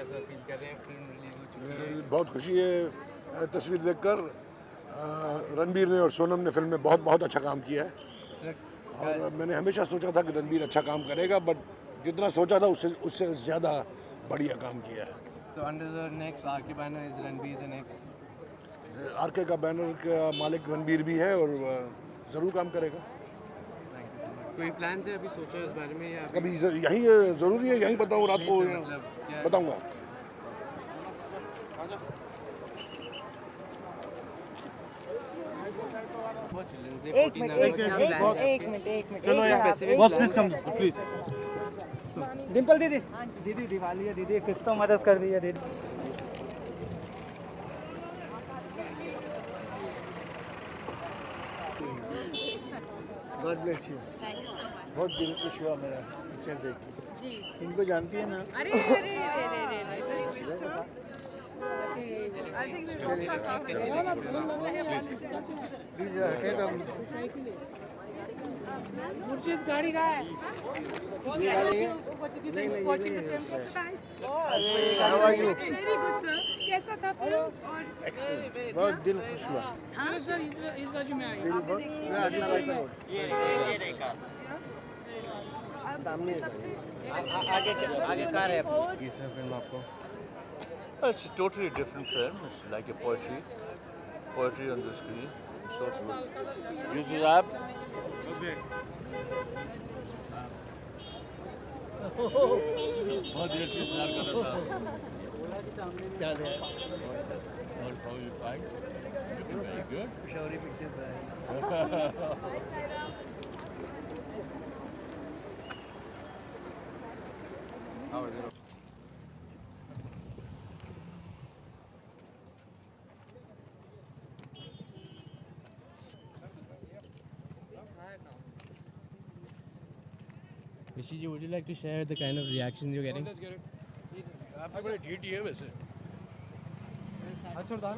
कैसा फील कर रहे हैं? फिल्म रिलीज हो चुकी है। बहुत खुशी है तस्वीर देखकर। रणबीर ने और सोनम ने फिल्म में बहुत बहुत अच्छा काम किया है सर, और मैंने हमेशा सोचा था कि रणबीर अच्छा काम करेगा, बट जितना सोचा था उससे ज़्यादा बढ़िया काम किया है। तो under the next RK banner is Ranbir the next? RK का बैनर का मालिक रणबीर भी है और ज़रूर काम करेगा। कोई प्लान है अभी सोचा इस बारे में या कभी यहीं ज़रूरी है, यहीं बताऊँ रात को मतलब क्या बताऊँगा। एक मिनट चलो यार, boss please come please. Dimple दीदी, दीदी दिवाली है दीदी, कुछ तो मदद कर दी है दीदी। God bless you. बहुत दिल खुश हुआ मेरा पिक्चर देख के। इनको जानती है ना? प्लीज हटे तो मुर्शिद गाड़ी का है। कैसा था फिल्म? बहुत दिल खुश हुआ। हाँ सर, इस बाजू में आइए। दिल बहुत सामने आगे कार है ये सब फिल्म आपको? It's a totally different film. It's like a poetry on the screen. So good. Use your app. बहुत देर से इंतजार कर रहा था। क्या है? और how you find? Very good. शौरी picture Rishi ji, would you like to share the kind of reactions you're getting? आपकी बड़ी ढीठी है वैसे। छोड़ दो।